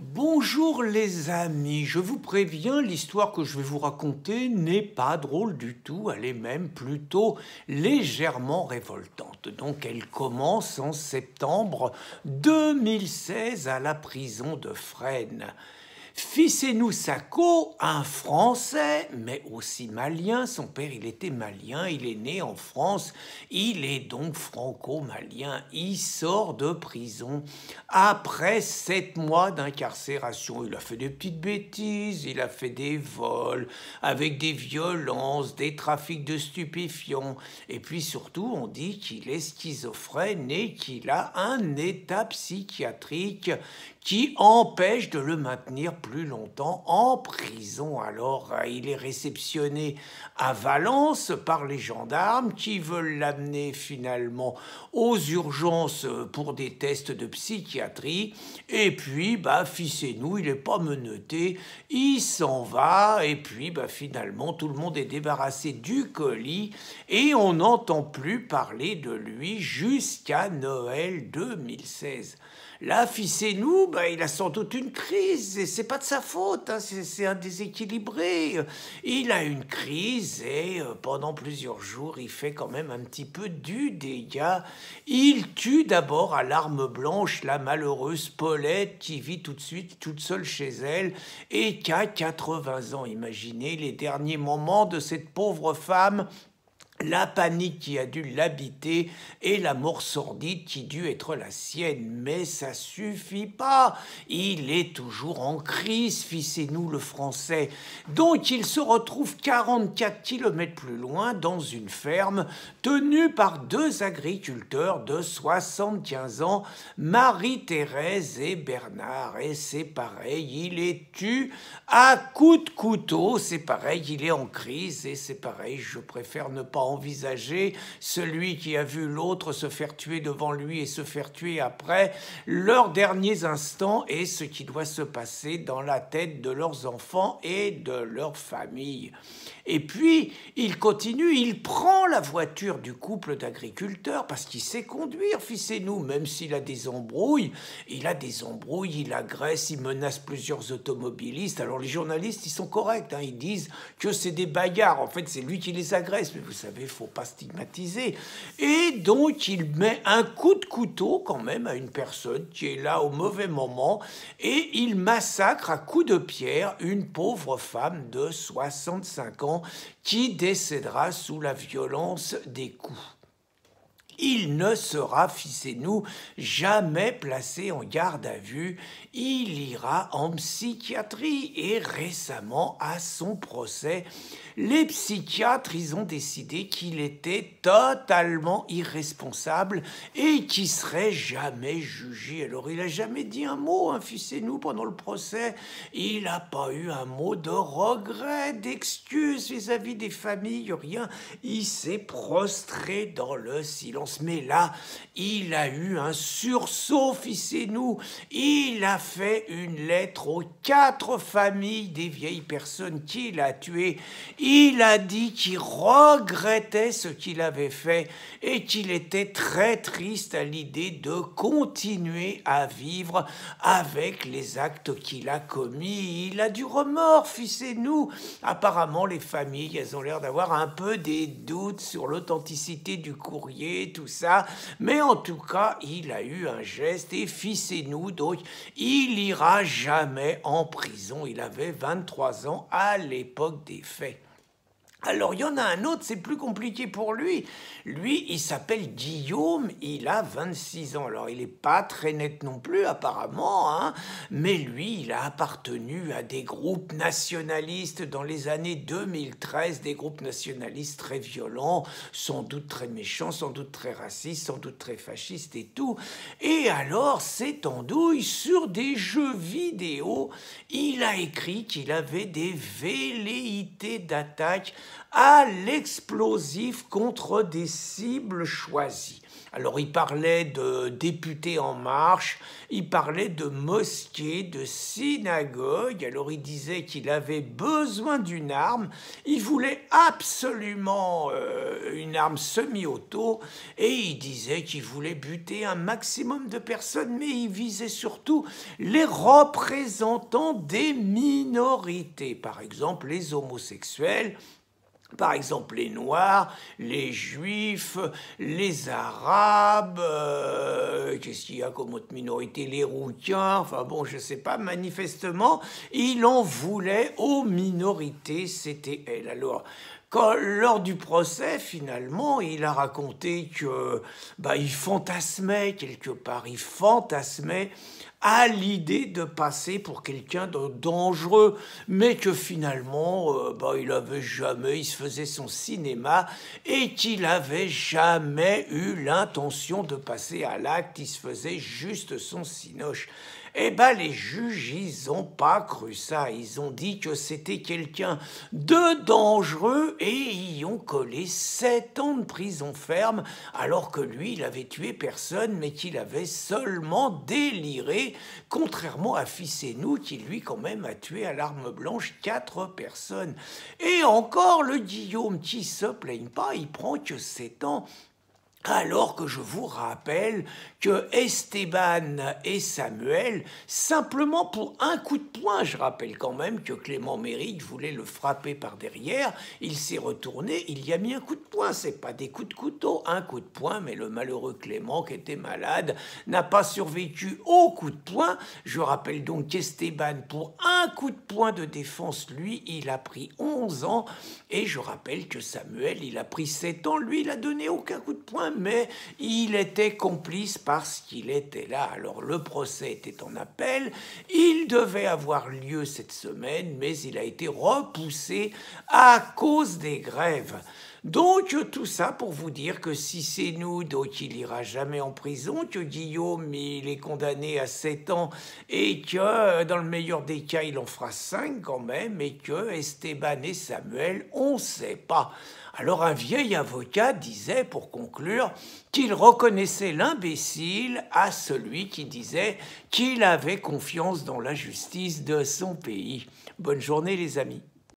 Bonjour les amis, je vous préviens, l'histoire que je vais vous raconter n'est pas drôle du tout, elle est même plutôt légèrement révoltante. Donc elle commence en septembre 2016 à la prison de Fresnes. Ficenu Sako, un Français, mais aussi malien, son père il était malien, il est né en France, il est donc franco-malien, il sort de prison après 7 mois d'incarcération. Il a fait des petites bêtises, il a fait des vols avec des violences, des trafics de stupéfiants, et puis surtout on dit qu'il est schizophrène et qu'il a un état psychiatrique qui empêche de le maintenir plus longtemps en prison. Alors, il est réceptionné à Valence par les gendarmes qui veulent l'amener finalement aux urgences pour des tests de psychiatrie. Et puis, ficez-nous, il n'est pas menotté, il s'en va. Et puis, finalement, tout le monde est débarrassé du colis et on n'entend plus parler de lui jusqu'à Noël 2016. Là, ficez-nous, il a sans doute une crise, et c'est pas de sa faute, hein, c'est un déséquilibré. Il a une crise et pendant plusieurs jours, il fait quand même un petit peu du dégât. Il tue d'abord à l'arme blanche la malheureuse Paulette qui vit tout de suite toute seule chez elle et qui a 80 ans. Imaginez les derniers moments de cette pauvre femme, la panique qui a dû l'habiter et la mort sordide qui dut être la sienne. Mais ça suffit pas. Il est toujours en crise, ficez-nous le français. Donc il se retrouve 44 kilomètres plus loin dans une ferme tenue par deux agriculteurs de 75 ans, Marie-Thérèse et Bernard. Et c'est pareil, il est tué à coups de couteau. C'est pareil, il est en crise et c'est pareil, je préfère ne pas envisager celui qui a vu l'autre se faire tuer devant lui et se faire tuer après leurs derniers instants et ce qui doit se passer dans la tête de leurs enfants et de leur famille. Et puis, il continue, il prend la voiture du couple d'agriculteurs parce qu'il sait conduire, ficez-nous, même s'il a des embrouilles, il agresse, il menace plusieurs automobilistes. Alors les journalistes, ils sont corrects, hein, ils disent que c'est des bagarres, en fait c'est lui qui les agresse, mais vous savez, faut pas stigmatiser. Et donc il met un coup de couteau quand même à une personne qui est là au mauvais moment et il massacre à coups de pierre une pauvre femme de 65 ans qui décédera sous la violence des coups. Il ne sera, ficez-nous, jamais placé en garde à vue. Il ira en psychiatrie et récemment, à son procès, les psychiatres, ils ont décidé qu'il était totalement irresponsable et qu'il serait jamais jugé. Alors, il n'a jamais dit un mot, hein, ficez-nous, pendant le procès. Il n'a pas eu un mot de regret, d'excuse vis-à-vis des familles, rien. Il s'est prostré dans le silence. Mais là, il a eu un sursaut, ficez-nous. Il a fait une lettre aux 4 familles des vieilles personnes qu'il a tuées. Il a dit qu'il regrettait ce qu'il avait fait et qu'il était très triste à l'idée de continuer à vivre avec les actes qu'il a commis. Il a du remords, ficez-nous. Apparemment, les familles, elles ont l'air d'avoir un peu des doutes sur l'authenticité du courrier, tout ça. Mais en tout cas, il a eu un geste et ficez-nous, donc il ira jamais en prison. Il avait 23 ans à l'époque des faits. Alors, il y en a un autre, c'est plus compliqué pour lui. Lui, il s'appelle Guillaume, il a 26 ans. Alors, il n'est pas très net non plus, apparemment, hein, mais lui, il a appartenu à des groupes nationalistes dans les années 2013, des groupes nationalistes très violents, sans doute très méchants, sans doute très racistes, sans doute très fascistes et tout. Et alors, c'est en douille sur des jeux vidéo. Il a écrit qu'il avait des velléités d'attaque à l'explosif contre des cibles choisies. Alors il parlait de députés en marche, il parlait de mosquées, de synagogues, alors il disait qu'il avait besoin d'une arme, il voulait absolument une arme semi-auto et il disait qu'il voulait buter un maximum de personnes, mais il visait surtout les représentants des minorités, par exemple les homosexuels, par exemple les Noirs, les Juifs, les Arabes, qu'est-ce qu'il y a comme autre minorité, les Rouquins, enfin bon, je sais pas, manifestement, il en voulait aux minorités, c'était elle. Alors, lors du procès, finalement, il a raconté que il fantasmait quelque part, il fantasmait à l'idée de passer pour quelqu'un de dangereux, mais que finalement, il se faisait son cinéma et qu'il avait jamais eu l'intention de passer à l'acte, il se faisait juste son cinoche. Eh ben, les juges, ils ont pas cru ça. Ils ont dit que c'était quelqu'un de dangereux et y ont collé 7 ans de prison ferme, alors que lui, il avait tué personne, mais qu'il avait seulement déliré, contrairement à Ficenu, qui lui, quand même, a tué à l'arme blanche 4 personnes. Et encore, le Guillaume, qui se plaigne pas, il prend que 7 ans. Alors que je vous rappelle que Esteban et Samuel, simplement pour un coup de poing, je rappelle quand même que Clément Méric voulait le frapper par derrière, il s'est retourné, il y a mis un coup de poing, c'est pas des coups de couteau, un coup de poing, mais le malheureux Clément, qui était malade, n'a pas survécu au coup de poing. Je rappelle donc qu'Esteban, pour un coup de poing de défense, lui, il a pris 11 ans, et je rappelle que Samuel, il a pris 7 ans, lui, il a donné aucun coup de poing, mais il était complice parce qu'il était là. Alors le procès était en appel, il devait avoir lieu cette semaine, mais il a été repoussé à cause des grèves. Donc tout ça pour vous dire que si c'est nous, donc il ira jamais en prison, que Guillaume il est condamné à 7 ans et que dans le meilleur des cas il en fera 5 quand même, et que Esteban et Samuel on sait pas. Alors un vieil avocat disait pour conclure qu'il reconnaissait l'imbécile à celui qui disait qu'il avait confiance dans la justice de son pays. Bonne journée les amis.